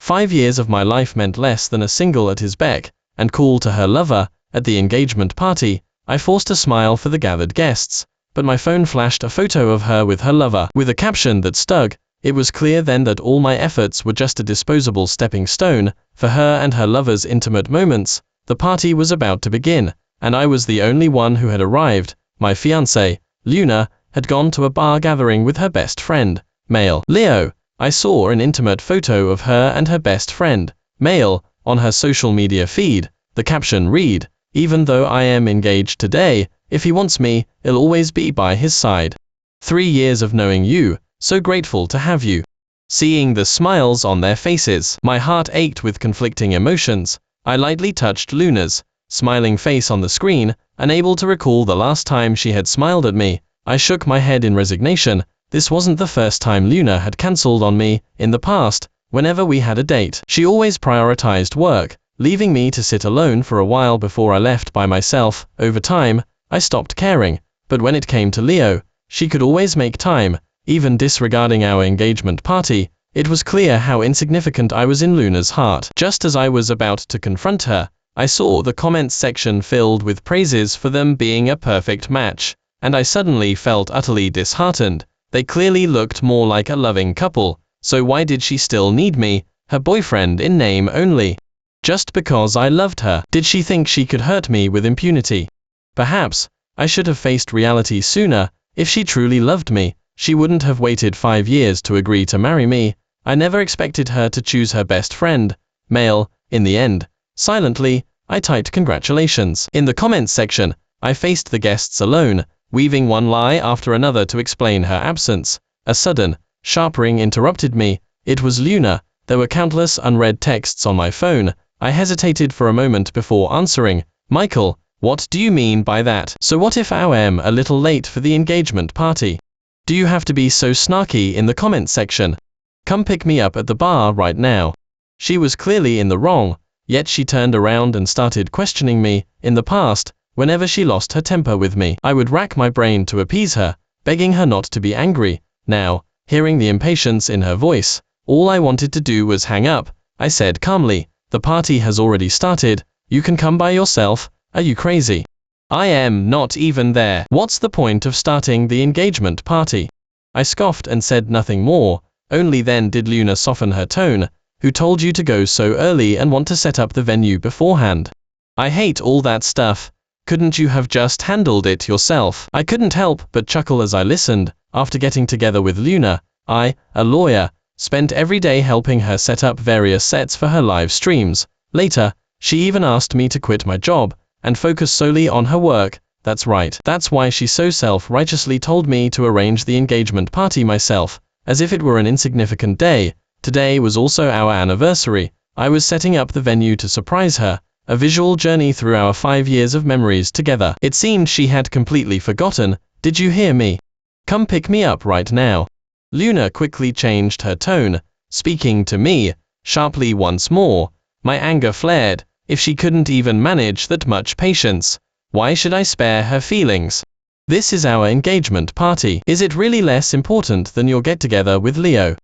5 years of my life meant less than a single at his beck and call to her lover. At the engagement party, I forced a smile for the gathered guests, but my phone flashed a photo of her with her lover, with a caption that stung. It was clear then that all my efforts were just a disposable stepping stone for her and her lover's intimate moments. The party was about to begin, and I was the only one who had arrived. My fiancée, Luna, had gone to a bar gathering with her best friend, male Leo. I saw an intimate photo of her and her best friend, male, on her social media feed. The caption read, "Even though I am engaged today, if he wants me, I'll always be by his side. 3 years of knowing you, so grateful to have you." Seeing the smiles on their faces, my heart ached with conflicting emotions. I lightly touched Luna's smiling face on the screen, unable to recall the last time she had smiled at me. I shook my head in resignation. This wasn't the first time Luna had cancelled on me. In the past, whenever we had a date, she always prioritized work, leaving me to sit alone for a while before I left by myself. Over time, I stopped caring, but when it came to Leo, she could always make time, even disregarding our engagement party. It was clear how insignificant I was in Luna's heart. Just as I was about to confront her, I saw the comments section filled with praises for them being a perfect match, and I suddenly felt utterly disheartened. They clearly looked more like a loving couple, so why did she still need me, her boyfriend in name only? Just because I loved her? Did she think she could hurt me with impunity? Perhaps I should have faced reality sooner. If she truly loved me, she wouldn't have waited 5 years to agree to marry me. I never expected her to choose her best friend, male. In the end, silently, I typed congratulations. In the comments section, I faced the guests alone, weaving one lie after another to explain her absence. A sudden, sharp ring interrupted me. It was Luna. There were countless unread texts on my phone. I hesitated for a moment before answering. "Michael, what do you mean by that? So what if I am a little late for the engagement party? Do you have to be so snarky in the comments section? Come pick me up at the bar right now." She was clearly in the wrong, yet she turned around and started questioning me. In the past, whenever she lost her temper with me, I would rack my brain to appease her, begging her not to be angry. Now, hearing the impatience in her voice, all I wanted to do was hang up. I said calmly, "The party has already started. You can come by yourself. Are you crazy? I am not even there. What's the point of starting the engagement party?" I scoffed and said nothing more. Only then did Luna soften her tone. "Who told you to go so early and want to set up the venue beforehand? I hate all that stuff. Couldn't you have just handled it yourself?" I couldn't help but chuckle as I listened. After getting together with Luna, I, a lawyer, spent every day helping her set up various sets for her live streams. Later, she even asked me to quit my job and focus solely on her work. That's right. That's why she so self-righteously told me to arrange the engagement party myself, as if it were an insignificant day. Today was also our anniversary. I was setting up the venue to surprise her, a visual journey through our 5 years of memories together. It seemed she had completely forgotten. "Did you hear me? Come pick me up right now." Luna quickly changed her tone, speaking to me sharply once more. My anger flared. If she couldn't even manage that much patience, why should I spare her feelings? This is our engagement party. Is it really less important than your get-together with Leo?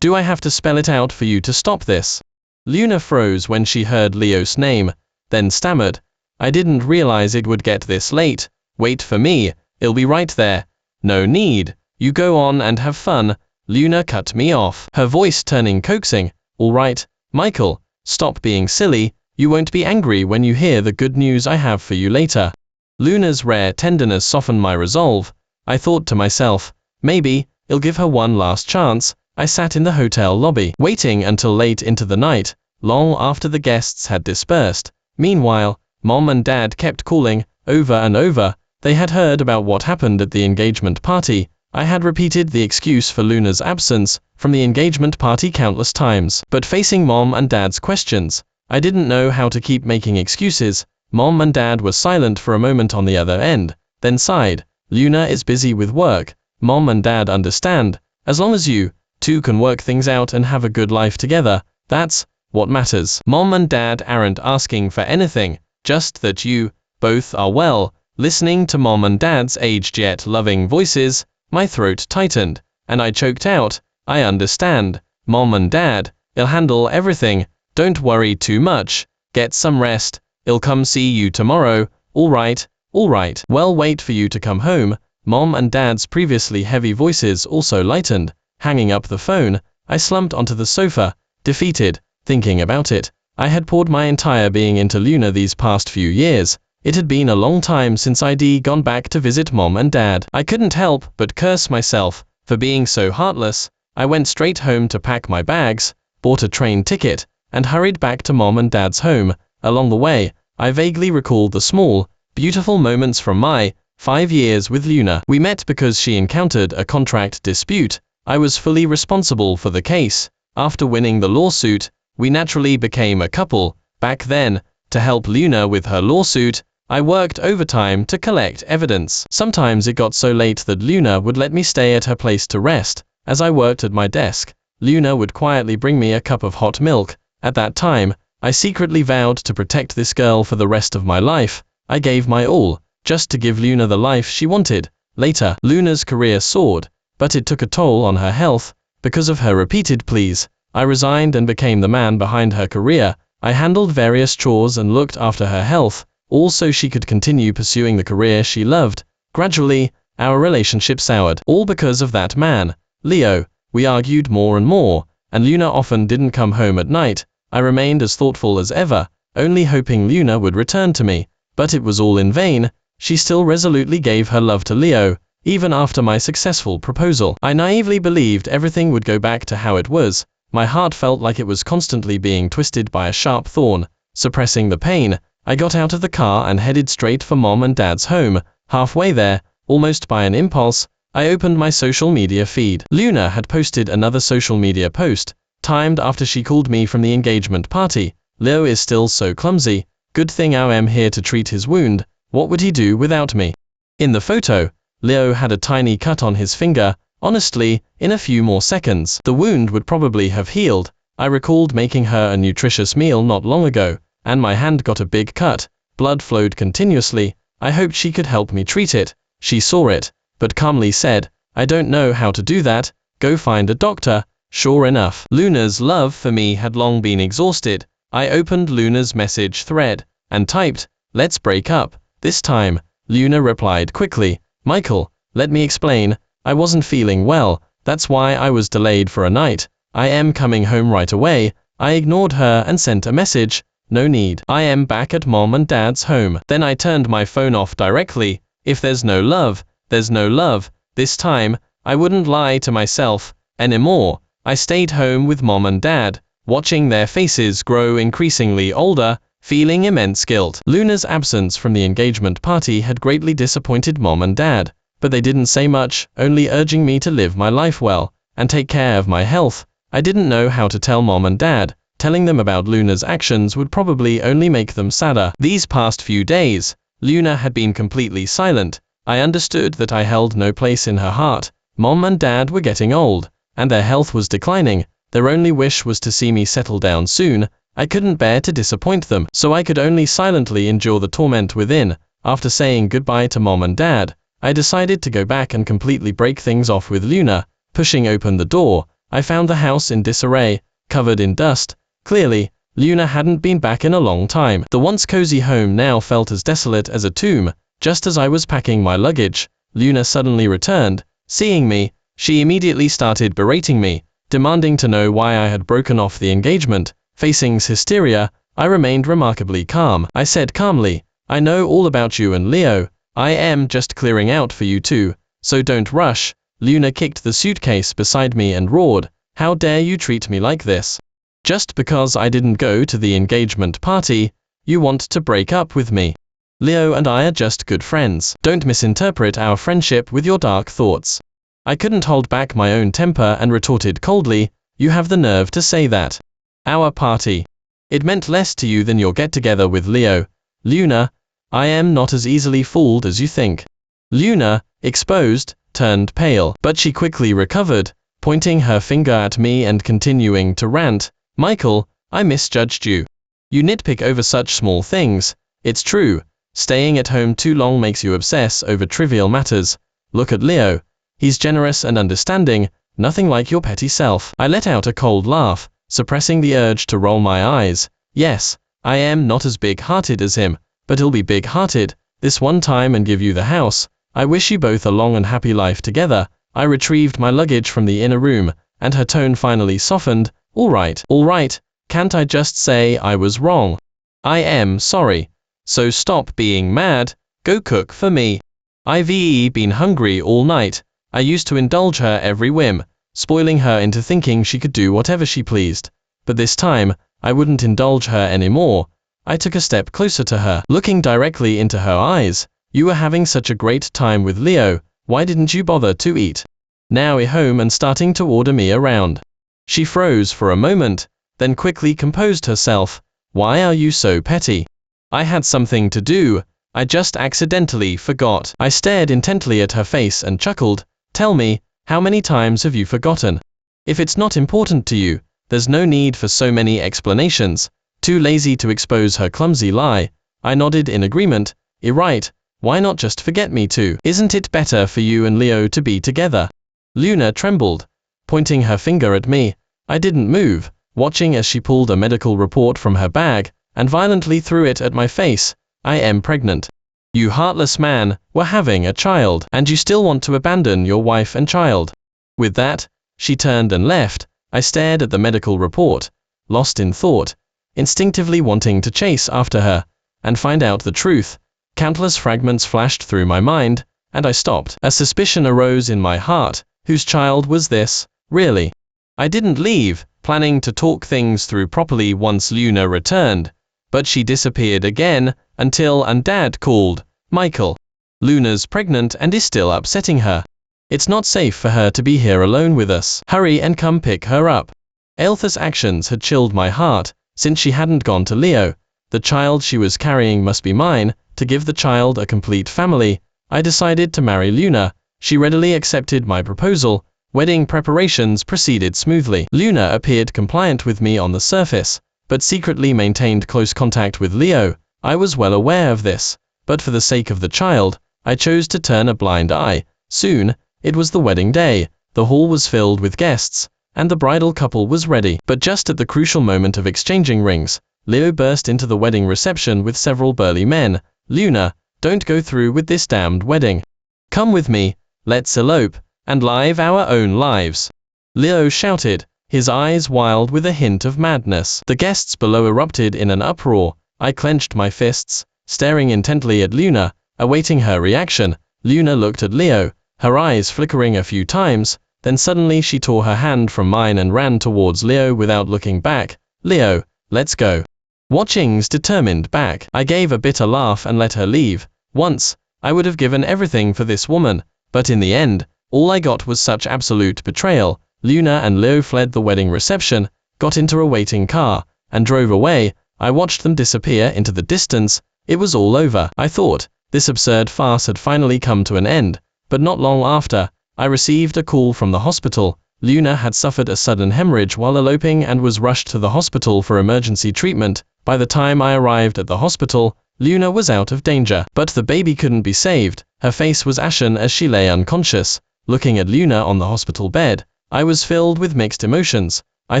Do I have to spell it out for you to stop this? Luna froze when she heard Leo's name, then stammered, "I didn't realize it would get this late. Wait for me, I'll be right there." "No need. You go on and have fun." Luna cut me off, her voice turning coaxing. "All right, Michael, stop being silly. You won't be angry when you hear the good news I have for you later." Luna's rare tenderness softened my resolve. I thought to myself, maybe I'll give her one last chance. I sat in the hotel lobby, waiting until late into the night, long after the guests had dispersed. Meanwhile, Mom and Dad kept calling, over and over. They had heard about what happened at the engagement party. I had repeated the excuse for Luna's absence from the engagement party countless times. But facing Mom and Dad's questions, I didn't know how to keep making excuses. Mom and Dad were silent for a moment on the other end, then sighed. "Luna is busy with work. Mom and Dad understand. As long as you two can work things out and have a good life together, that's what matters. Mom and Dad aren't asking for anything, just that you both are well." Listening to Mom and Dad's aged yet loving voices, my throat tightened, and I choked out, "I understand, Mom and Dad. I'll handle everything. Don't worry too much. Get some rest. I'll come see you tomorrow. All right. Well, wait for you to come home. Mom and Dad's previously heavy voices also lightened. Hanging up the phone, I slumped onto the sofa, defeated, thinking about it. I had poured my entire being into Luna these past few years. It had been a long time since I'd gone back to visit Mom and Dad. I couldn't help but curse myself for being so heartless. I went straight home to pack my bags, bought a train ticket, and hurried back to Mom and Dad's home. Along the way, I vaguely recalled the small, beautiful moments from my 5 years with Luna. We met because she encountered a contract dispute. I was fully responsible for the case. After winning the lawsuit, we naturally became a couple. Back then, to help Luna with her lawsuit, I worked overtime to collect evidence. Sometimes it got so late that Luna would let me stay at her place to rest. As I worked at my desk, Luna would quietly bring me a cup of hot milk. At that time, I secretly vowed to protect this girl for the rest of my life. I gave my all, just to give Luna the life she wanted. Later, Luna's career soared, but it took a toll on her health. Because of her repeated pleas, I resigned and became the man behind her career. I handled various chores and looked after her health, all so she could continue pursuing the career she loved. Gradually, our relationship soured, all because of that man, Leo. We argued more and more, and Luna often didn't come home at night. I remained as thoughtful as ever, only hoping Luna would return to me. But it was all in vain. She still resolutely gave her love to Leo, even after my successful proposal. I naively believed everything would go back to how it was. My heart felt like it was constantly being twisted by a sharp thorn. Suppressing the pain, I got out of the car and headed straight for Mom and Dad's home. Halfway there, almost by an impulse, I opened my social media feed. Luna had posted another social media post, timed after she called me from the engagement party. Leo is still so clumsy. Good thing I am here to treat his wound. What would he do without me? In the photo, Leo had a tiny cut on his finger. Honestly, in a few more seconds, the wound would probably have healed. I recalled making her a nutritious meal not long ago, and my hand got a big cut. Blood flowed continuously. I hoped she could help me treat it. She saw it, but calmly said, "I don't know how to do that. Go find a doctor." Sure enough, Luna's love for me had long been exhausted. I opened Luna's message thread and typed, "Let's break up." This time, Luna replied quickly, "Michael, let me explain. I wasn't feeling well. That's why I was delayed for a night. I am coming home right away." I ignored her and sent a message, "No need. I am back at Mom and Dad's home." Then I turned my phone off directly. If there's no love, there's no love. This time, I wouldn't lie to myself anymore. I stayed home with Mom and Dad, watching their faces grow increasingly older, feeling immense guilt. Luna's absence from the engagement party had greatly disappointed Mom and Dad, but they didn't say much, only urging me to live my life well and take care of my health. I didn't know how to tell Mom and Dad. Telling them about Luna's actions would probably only make them sadder. These past few days, Luna had been completely silent. I understood that I held no place in her heart. Mom and Dad were getting old, and their health was declining. Their only wish was to see me settle down soon. I couldn't bear to disappoint them, so I could only silently endure the torment within. After saying goodbye to Mom and Dad, I decided to go back and completely break things off with Luna. Pushing open the door, I found the house in disarray, covered in dust. Clearly, Luna hadn't been back in a long time. The once cozy home now felt as desolate as a tomb. Just as I was packing my luggage, Luna suddenly returned. Seeing me, she immediately started berating me, demanding to know why I had broken off the engagement. Facing hysteria, I remained remarkably calm. I said calmly, "I know all about you and Leo. I am just clearing out for you two, so don't rush." Luna kicked the suitcase beside me and roared, "How dare you treat me like this? Just because I didn't go to the engagement party, you want to break up with me? Leo and I are just good friends. Don't misinterpret our friendship with your dark thoughts." I couldn't hold back my own temper and retorted coldly, "You have the nerve to say that? Our party. It meant less to you than your get-together with Leo. Luna, I am not as easily fooled as you think." Luna, exposed, turned pale, but she quickly recovered, pointing her finger at me and continuing to rant, "Michael, I misjudged you. You nitpick over such small things. It's true. Staying at home too long makes you obsess over trivial matters. Look at Leo. He's generous and understanding, nothing like your petty self." I let out a cold laugh. suppressing the urge to roll my eyes. Yes, I am not as big-hearted as him, but he'll be big-hearted this one time and give you the house. I wish you both a long and happy life together. I retrieved my luggage from the inner room, and her tone finally softened. All right, can't I just say I was wrong? I am sorry. So stop being mad, go cook for me. I've been hungry all night. I used to indulge her every whim, spoiling her into thinking she could do whatever she pleased. But this time, I wouldn't indulge her anymore. I took a step closer to her, looking directly into her eyes. You were having such a great time with Leo, why didn't you bother to eat? Now you're home and starting to order me around. She froze for a moment, then quickly composed herself. Why are you so petty? I had something to do, I just accidentally forgot. I stared intently at her face and chuckled. Tell me, how many times have you forgotten? If it's not important to you, there's no need for so many explanations. Too lazy to expose her clumsy lie, I nodded in agreement. You're right, why not just forget me too? Isn't it better for you and Leo to be together? Luna trembled, pointing her finger at me. I didn't move, watching as she pulled a medical report from her bag and violently threw it at my face. I am pregnant. You heartless man, we're having a child, and you still want to abandon your wife and child. With that, she turned and left. I stared at the medical report, lost in thought, instinctively wanting to chase after her and find out the truth. Countless fragments flashed through my mind, and I stopped. A suspicion arose in my heart. Whose child was this, really? I didn't leave, planning to talk things through properly once Luna returned, but she disappeared again, until Dad called. Michael. Luna's pregnant and is still upsetting her. It's not safe for her to be here alone with us. Hurry and come pick her up. Aeltha's actions had chilled my heart, since she hadn't gone to Leo. The child she was carrying must be mine. To give the child a complete family, I decided to marry Luna. She readily accepted my proposal. Wedding preparations proceeded smoothly. Luna appeared compliant with me on the surface, but secretly maintained close contact with Leo. I was well aware of this, but for the sake of the child, I chose to turn a blind eye. Soon, it was the wedding day. The hall was filled with guests, and the bridal couple was ready. But just at the crucial moment of exchanging rings, Leo burst into the wedding reception with several burly men. Luna, don't go through with this damned wedding. Come with me, let's elope, and live our own lives. Leo shouted, his eyes wild with a hint of madness. The guests below erupted in an uproar. I clenched my fists, staring intently at Luna, awaiting her reaction. Luna looked at Leo, her eyes flickering a few times, then suddenly she tore her hand from mine and ran towards Leo without looking back. Leo, let's go. Watching's determined back. I gave a bitter laugh and let her leave. Once, I would have given everything for this woman, but in the end, all I got was such absolute betrayal. Luna and Leo fled the wedding reception, got into a waiting car, and drove away. I watched them disappear into the distance. It was all over. I thought, this absurd farce had finally come to an end, but not long after, I received a call from the hospital. Luna had suffered a sudden hemorrhage while eloping and was rushed to the hospital for emergency treatment. By the time I arrived at the hospital, Luna was out of danger, but the baby couldn't be saved. Her face was ashen as she lay unconscious. Looking at Luna on the hospital bed, I was filled with mixed emotions. I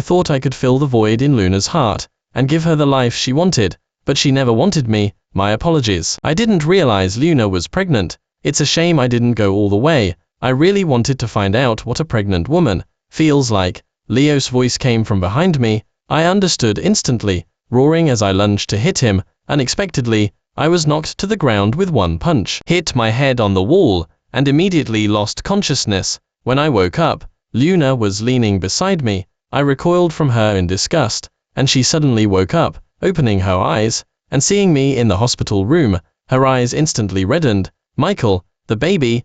thought I could fill the void in Luna's heart and give her the life she wanted, but she never wanted me. My apologies. I didn't realize Luna was pregnant. It's a shame I didn't go all the way. I really wanted to find out what a pregnant woman feels like. Leo's voice came from behind me. I understood instantly, roaring as I lunged to hit him. Unexpectedly, I was knocked to the ground with one punch, hit my head on the wall, and immediately lost consciousness. When I woke up, Luna was leaning beside me. I recoiled from her in disgust, and she suddenly woke up, opening her eyes, and seeing me in the hospital room. Her eyes instantly reddened. Michael, the baby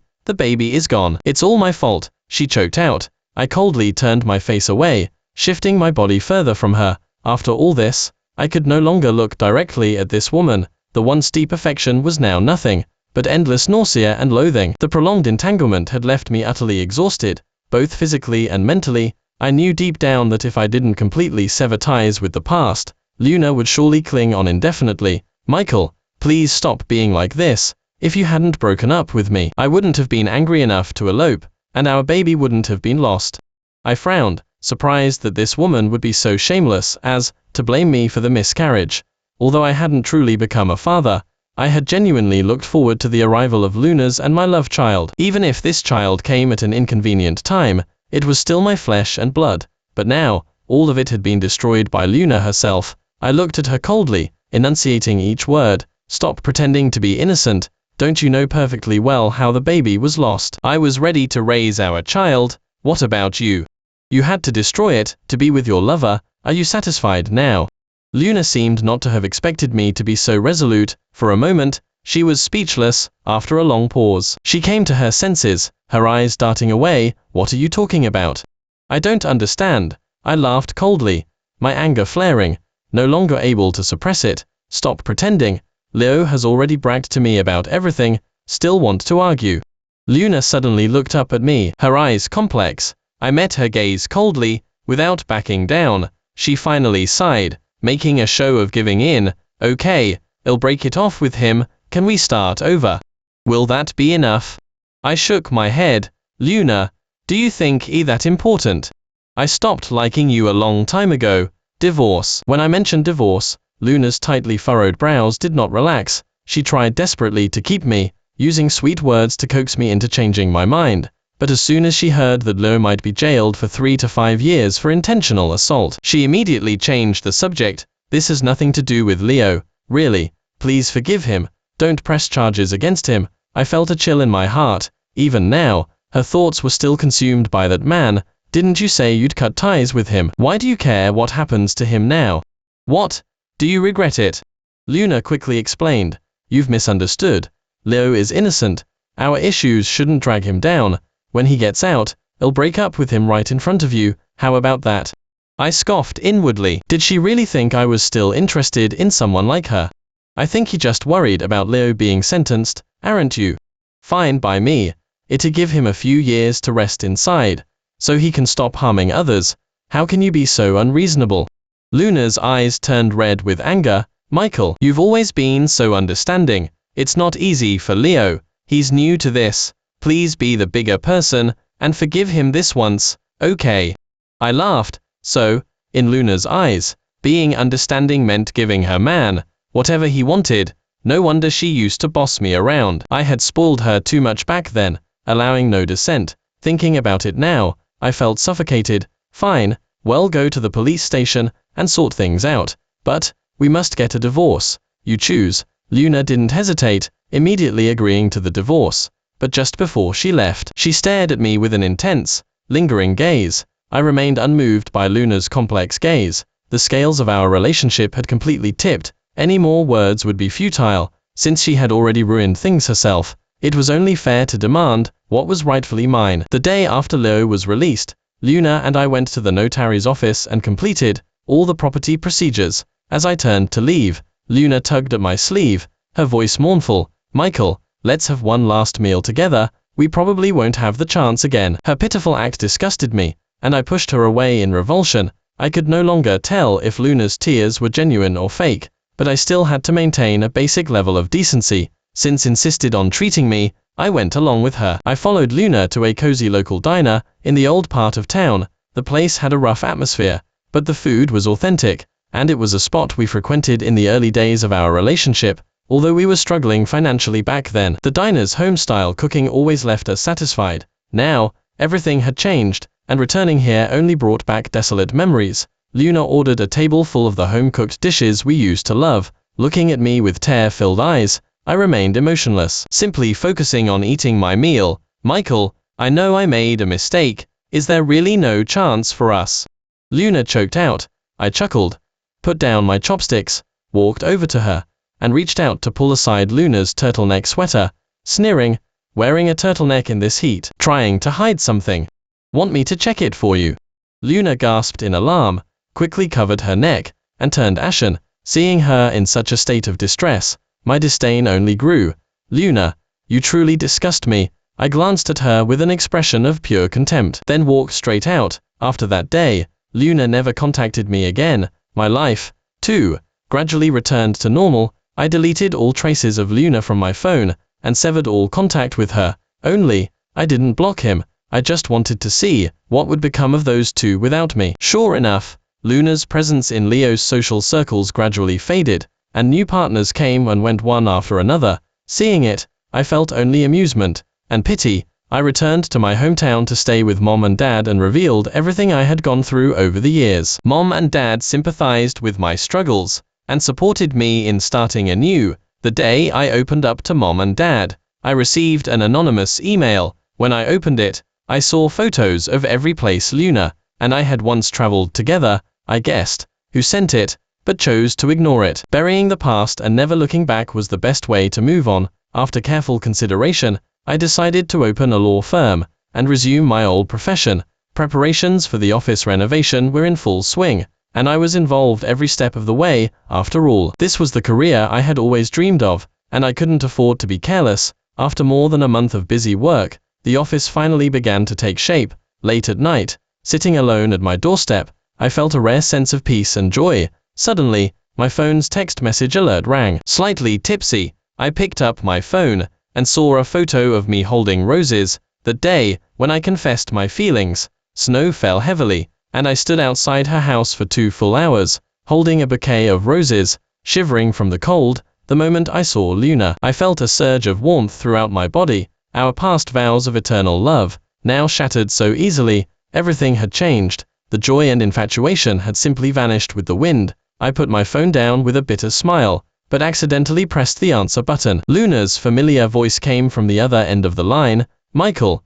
is gone. It's all my fault, she choked out. I coldly turned my face away, shifting my body further from her. After all this, I could no longer look directly at this woman. The once deep affection was now nothing but endless nausea and loathing. The prolonged entanglement had left me utterly exhausted, both physically and mentally. I knew deep down that if I didn't completely sever ties with the past, Luna would surely cling on indefinitely. Michael, please stop being like this. If you hadn't broken up with me, I wouldn't have been angry enough to elope, and our baby wouldn't have been lost. I frowned, surprised that this woman would be so shameless as to blame me for the miscarriage. Although I hadn't truly become a father, I had genuinely looked forward to the arrival of Luna's and my love child. Even if this child came at an inconvenient time, it was still my flesh and blood. But now, all of it had been destroyed by Luna herself. I looked at her coldly, enunciating each word. Stop pretending to be innocent. Don't you know perfectly well how the baby was lost? I was ready to raise our child. What about you? You had to destroy it to be with your lover. Are you satisfied now? Luna seemed not to have expected me to be so resolute. For a moment, she was speechless. After a long pause, she came to her senses, her eyes darting away. What are you talking about? I don't understand. I laughed coldly, my anger flaring, no longer able to suppress it. Stop pretending. Leo has already bragged to me about everything. Still want to argue? Luna suddenly looked up at me, her eyes complex. I met her gaze coldly, without backing down. She finally sighed, making a show of giving in. Okay, I'll break it off with him. Can we start over? Will that be enough? I shook my head. Luna, do you think that important? I stopped liking you a long time ago. Divorce. When I mentioned divorce, Luna's tightly furrowed brows did not relax. She tried desperately to keep me, using sweet words to coax me into changing my mind. But as soon as she heard that Leo might be jailed for 3 to 5 years for intentional assault, she immediately changed the subject. This has nothing to do with Leo. Really, please forgive him. Don't press charges against him. I felt a chill in my heart. Even now, her thoughts were still consumed by that man. Didn't you say you'd cut ties with him? Why do you care what happens to him now? What? Do you regret it? Luna quickly explained. You've misunderstood. Leo is innocent. Our issues shouldn't drag him down. When he gets out, I'll break up with him right in front of you. How about that? I scoffed inwardly. Did she really think I was still interested in someone like her? I think you're just worried about Leo being sentenced, aren't you? Fine by me. It'd give him a few years to rest inside, so he can stop harming others. How can you be so unreasonable? Luna's eyes turned red with anger. Michael, you've always been so understanding. It's not easy for Leo. He's new to this. Please be the bigger person, and forgive him this once, okay? I laughed. So, in Luna's eyes, being understanding meant giving her man whatever he wanted. No wonder she used to boss me around. I had spoiled her too much back then, allowing no dissent. Thinking about it now, I felt suffocated. Fine, well, go to the police station and sort things out. But we must get a divorce. You choose. Luna didn't hesitate, immediately agreeing to the divorce. But just before she left, she stared at me with an intense, lingering gaze. I remained unmoved by Luna's complex gaze. The scales of our relationship had completely tipped. Any more words would be futile, since she had already ruined things herself. It was only fair to demand what was rightfully mine. The day after Leo was released, Luna and I went to the notary's office and completed all the property procedures. As I turned to leave, Luna tugged at my sleeve, her voice mournful. Michael, let's have one last meal together. We probably won't have the chance again. Her pitiful act disgusted me, and I pushed her away in revulsion. I could no longer tell if Luna's tears were genuine or fake, but I still had to maintain a basic level of decency. Since insisted on treating me, I went along with her. I followed Luna to a cozy local diner in the old part of town. The place had a rough atmosphere, but the food was authentic, and it was a spot we frequented in the early days of our relationship, although we were struggling financially back then. The diner's home-style cooking always left us satisfied. Now, everything had changed, and returning here only brought back desolate memories. Luna ordered a table full of the home-cooked dishes we used to love. Looking at me with tear-filled eyes, I remained emotionless, simply focusing on eating my meal. Michael, I know I made a mistake. Is there really no chance for us? Luna choked out. I chuckled, put down my chopsticks, walked over to her, and reached out to pull aside Luna's turtleneck sweater, sneering. Wearing a turtleneck in this heat, trying to hide something. Want me to check it for you? Luna gasped in alarm, quickly covered her neck, and turned ashen. Seeing her in such a state of distress, my disdain only grew. Luna, you truly disgust me. I glanced at her with an expression of pure contempt, then walked straight out. After that day, Luna never contacted me again. My life, too, gradually returned to normal. I deleted all traces of Luna from my phone, and severed all contact with her. Only, I didn't block him. I just wanted to see what would become of those two without me. Sure enough, Luna's presence in Leo's social circles gradually faded, and new partners came and went one after another. Seeing it, I felt only amusement and pity. I returned to my hometown to stay with Mom and Dad and revealed everything I had gone through over the years. Mom and Dad sympathized with my struggles and supported me in starting anew. The day I opened up to Mom and Dad, I received an anonymous email. When I opened it, I saw photos of every place Luna and I had once traveled together. I guessed who sent it, but chose to ignore it. Burying the past and never looking back was the best way to move on. After careful consideration, I decided to open a law firm and resume my old profession. Preparations for the office renovation were in full swing, and I was involved every step of the way. After all, this was the career I had always dreamed of, and I couldn't afford to be careless. After more than a month of busy work, the office finally began to take shape. Late at night, sitting alone at my doorstep, I felt a rare sense of peace and joy. Suddenly, my phone's text message alert rang. Slightly tipsy, I picked up my phone and saw a photo of me holding roses. That day, when I confessed my feelings, snow fell heavily, and I stood outside her house for 2 full hours, holding a bouquet of roses, shivering from the cold. The moment I saw Luna, I felt a surge of warmth throughout my body. Our past vows of eternal love, now shattered so easily. Everything had changed. The joy and infatuation had simply vanished with the wind. I put my phone down with a bitter smile, but accidentally pressed the answer button. Luna's familiar voice came from the other end of the line. Michael,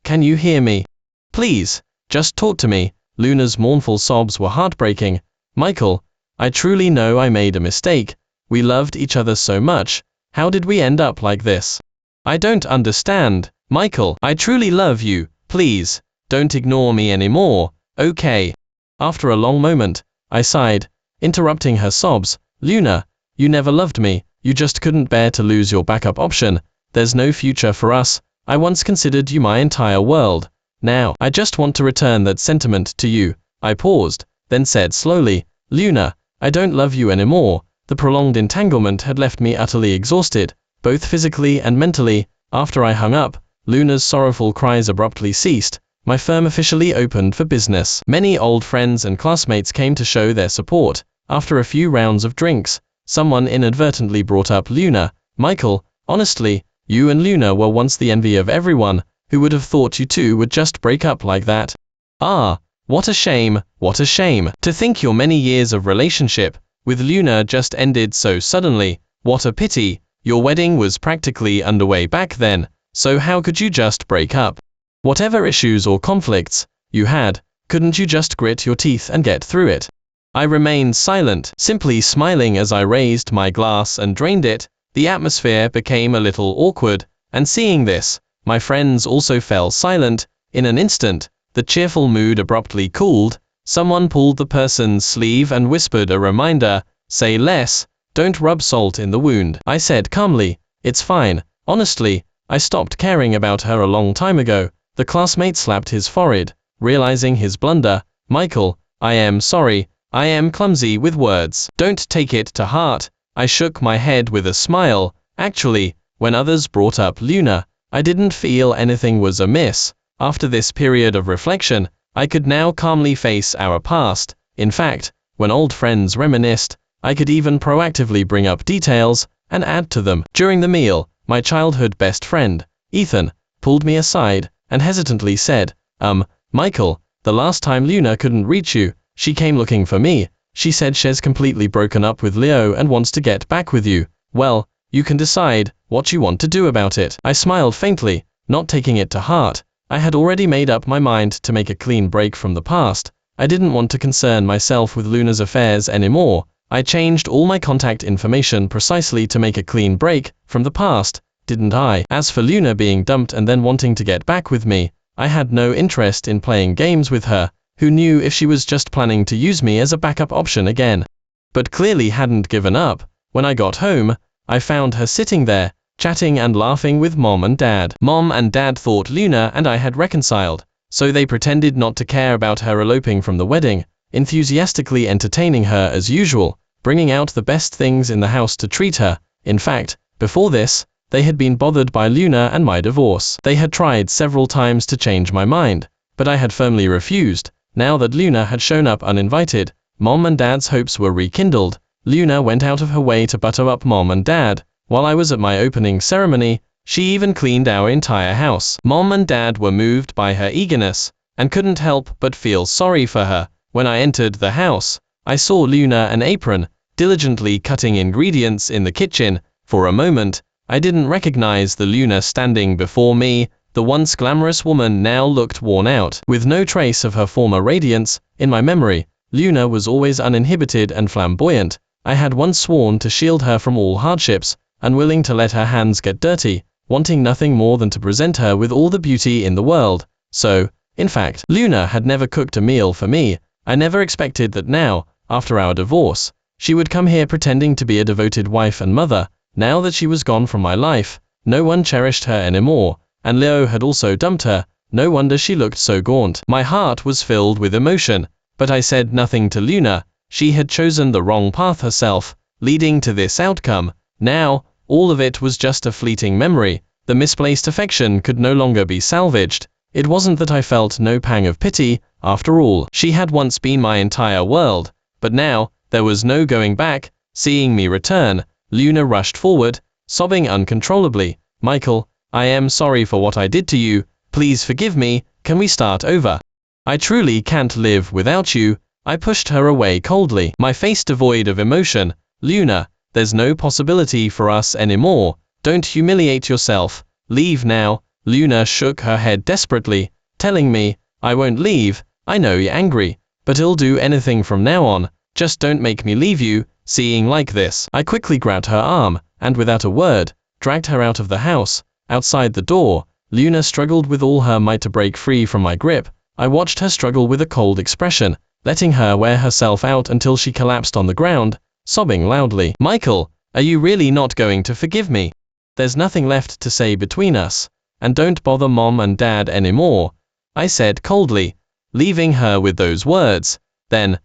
can you hear me? Please, just talk to me. Luna's mournful sobs were heartbreaking. Michael, I truly know I made a mistake. We loved each other so much. How did we end up like this? I don't understand. Michael, I truly love you. Please, don't ignore me anymore, okay? After a long moment, I sighed, interrupting her sobs. Luna, you never loved me. You just couldn't bear to lose your backup option. There's no future for us. I once considered you my entire world. Now, I just want to return that sentiment to you. I paused, then said slowly, Luna, I don't love you anymore. The prolonged entanglement had left me utterly exhausted, both physically and mentally. After I hung up, Luna's sorrowful cries abruptly ceased. My firm officially opened for business. Many old friends and classmates came to show their support. After a few rounds of drinks, someone inadvertently brought up Luna. Michael, honestly, you and Luna were once the envy of everyone. Who would have thought you two would just break up like that? Ah, what a shame, what a shame. To think your many years of relationship with Luna just ended so suddenly. What a pity. Your wedding was practically underway back then, so how could you just break up? Whatever issues or conflicts you had, couldn't you just grit your teeth and get through it? I remained silent, simply smiling as I raised my glass and drained it. The atmosphere became a little awkward, and seeing this, my friends also fell silent. In an instant, the cheerful mood abruptly cooled. Someone pulled the person's sleeve and whispered a reminder, say less, don't rub salt in the wound. I said calmly, it's fine, honestly, I stopped caring about her a long time ago. The classmate slapped his forehead, realizing his blunder. Michael, I am sorry, I am clumsy with words. Don't take it to heart. I shook my head with a smile. Actually, when others brought up Luna, I didn't feel anything was amiss. After this period of reflection, I could now calmly face our past. In fact, when old friends reminisced, I could even proactively bring up details and add to them. During the meal, my childhood best friend, Ethan, pulled me aside and hesitantly said, Michael, the last time Luna couldn't reach you, she came looking for me. She said she's completely broken up with Leo and wants to get back with you. Well, you can decide what you want to do about it. I smiled faintly, not taking it to heart. I had already made up my mind to make a clean break from the past. I didn't want to concern myself with Luna's affairs anymore. I changed all my contact information precisely to make a clean break from the past, didn't I? As for Luna being dumped and then wanting to get back with me, I had no interest in playing games with her. Who knew if she was just planning to use me as a backup option again? But clearly hadn't given up. When I got home, I found her sitting there, chatting and laughing with Mom and Dad. Mom and Dad thought Luna and I had reconciled, so they pretended not to care about her eloping from the wedding, enthusiastically entertaining her as usual, bringing out the best things in the house to treat her. In fact, before this, they had been bothered by Luna and my divorce. They had tried several times to change my mind, but I had firmly refused. Now that Luna had shown up uninvited, Mom and Dad's hopes were rekindled. Luna went out of her way to butter up Mom and Dad. While I was at my opening ceremony, she even cleaned our entire house. Mom and Dad were moved by her eagerness, and couldn't help but feel sorry for her. When I entered the house, I saw Luna and Apron diligently cutting ingredients in the kitchen. For a moment, I didn't recognize the Luna standing before me. The once glamorous woman now looked worn out. With no trace of her former radiance, in my memory, Luna was always uninhibited and flamboyant. I had once sworn to shield her from all hardships, unwilling to let her hands get dirty, wanting nothing more than to present her with all the beauty in the world. So, in fact, Luna had never cooked a meal for me. I never expected that now, after our divorce, she would come here pretending to be a devoted wife and mother. Now that she was gone from my life, no one cherished her anymore, and Leo had also dumped her. No wonder she looked so gaunt. My heart was filled with emotion, but I said nothing to Luna. She had chosen the wrong path herself, leading to this outcome. Now, all of it was just a fleeting memory. The misplaced affection could no longer be salvaged. It wasn't that I felt no pang of pity. After all, she had once been my entire world, but now, there was no going back. Seeing me return, Luna rushed forward, sobbing uncontrollably. "Michael, I am sorry for what I did to you. Please forgive me. Can we start over? I truly can't live without you." I pushed her away coldly, my face devoid of emotion. "Luna, there's no possibility for us anymore. Don't humiliate yourself. Leave now." Luna shook her head desperately, telling me, "I won't leave. I know you're angry, but I'll do anything from now on. Just don't make me leave you." Seeing like this, I quickly grabbed her arm, and without a word, dragged her out of the house. Outside the door, Luna struggled with all her might to break free from my grip. I watched her struggle with a cold expression, letting her wear herself out until she collapsed on the ground, sobbing loudly. "Michael, are you really not going to forgive me? There's nothing left to say between us, and don't bother Mom and Dad anymore," I said coldly, leaving her with those words. Then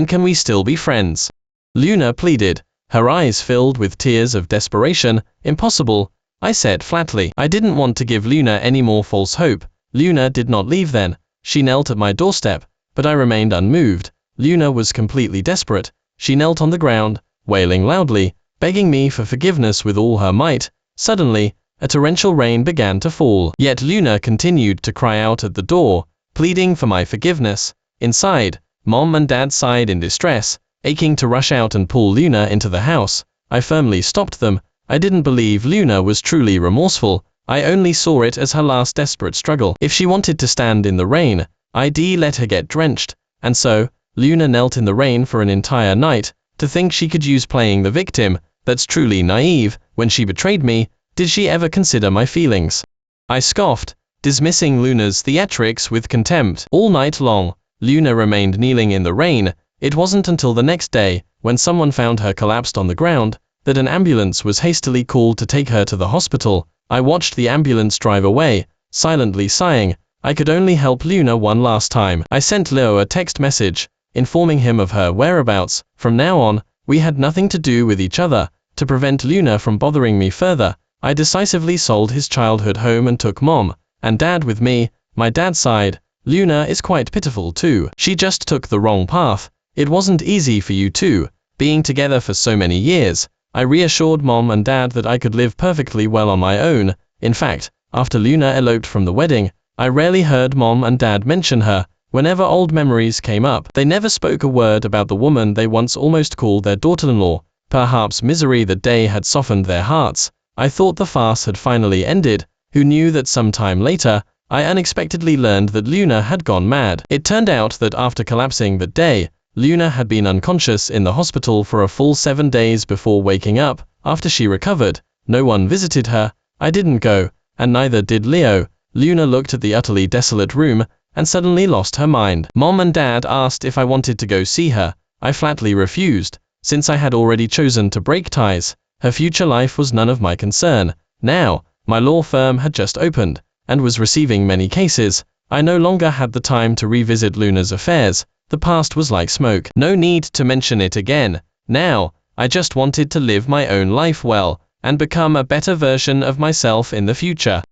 can we still be friends?" Luna pleaded, her eyes filled with tears of desperation. "Impossible," I said flatly. I didn't want to give Luna any more false hope. Luna did not leave then. She knelt at my doorstep, but I remained unmoved. Luna was completely desperate. She knelt on the ground, wailing loudly, begging me for forgiveness with all her might. Suddenly, a torrential rain began to fall. Yet Luna continued to cry out at the door, pleading for my forgiveness. Inside, Mom and Dad sighed in distress, aching to rush out and pull Luna into the house. I firmly stopped them. I didn't believe Luna was truly remorseful. I only saw it as her last desperate struggle. If she wanted to stand in the rain, I'd let her get drenched. And so, Luna knelt in the rain for an entire night. To think she could use playing the victim, that's truly naive. When she betrayed me, did she ever consider my feelings? I scoffed, dismissing Luna's theatrics with contempt. All night long, Luna remained kneeling in the rain. It wasn't until the next day, when someone found her collapsed on the ground, that an ambulance was hastily called to take her to the hospital. I watched the ambulance drive away, silently sighing. I could only help Luna one last time. I sent Leo a text message, informing him of her whereabouts. From now on, we had nothing to do with each other. To prevent Luna from bothering me further, I decisively sold his childhood home and took Mom and Dad with me. My dad sighed. "Luna is quite pitiful too. She just took the wrong path. It wasn't easy for you two, being together for so many years." I reassured Mom and Dad that I could live perfectly well on my own. In fact, after Luna eloped from the wedding, I rarely heard Mom and Dad mention her. Whenever old memories came up, they never spoke a word about the woman they once almost called their daughter-in-law. Perhaps misery that day had softened their hearts. I thought the farce had finally ended. Who knew that some time later, I unexpectedly learned that Luna had gone mad. It turned out that after collapsing that day, Luna had been unconscious in the hospital for a full 7 days before waking up. After she recovered, no one visited her. I didn't go, and neither did Leo. Luna looked at the utterly desolate room, and suddenly lost her mind. Mom and Dad asked if I wanted to go see her. I flatly refused, since I had already chosen to break ties. Her future life was none of my concern. Now, my law firm had just opened, and was receiving many cases. I no longer had the time to revisit Luna's affairs. The past was like smoke. No need to mention it again. Now, I just wanted to live my own life well. and become a better version of myself in the future.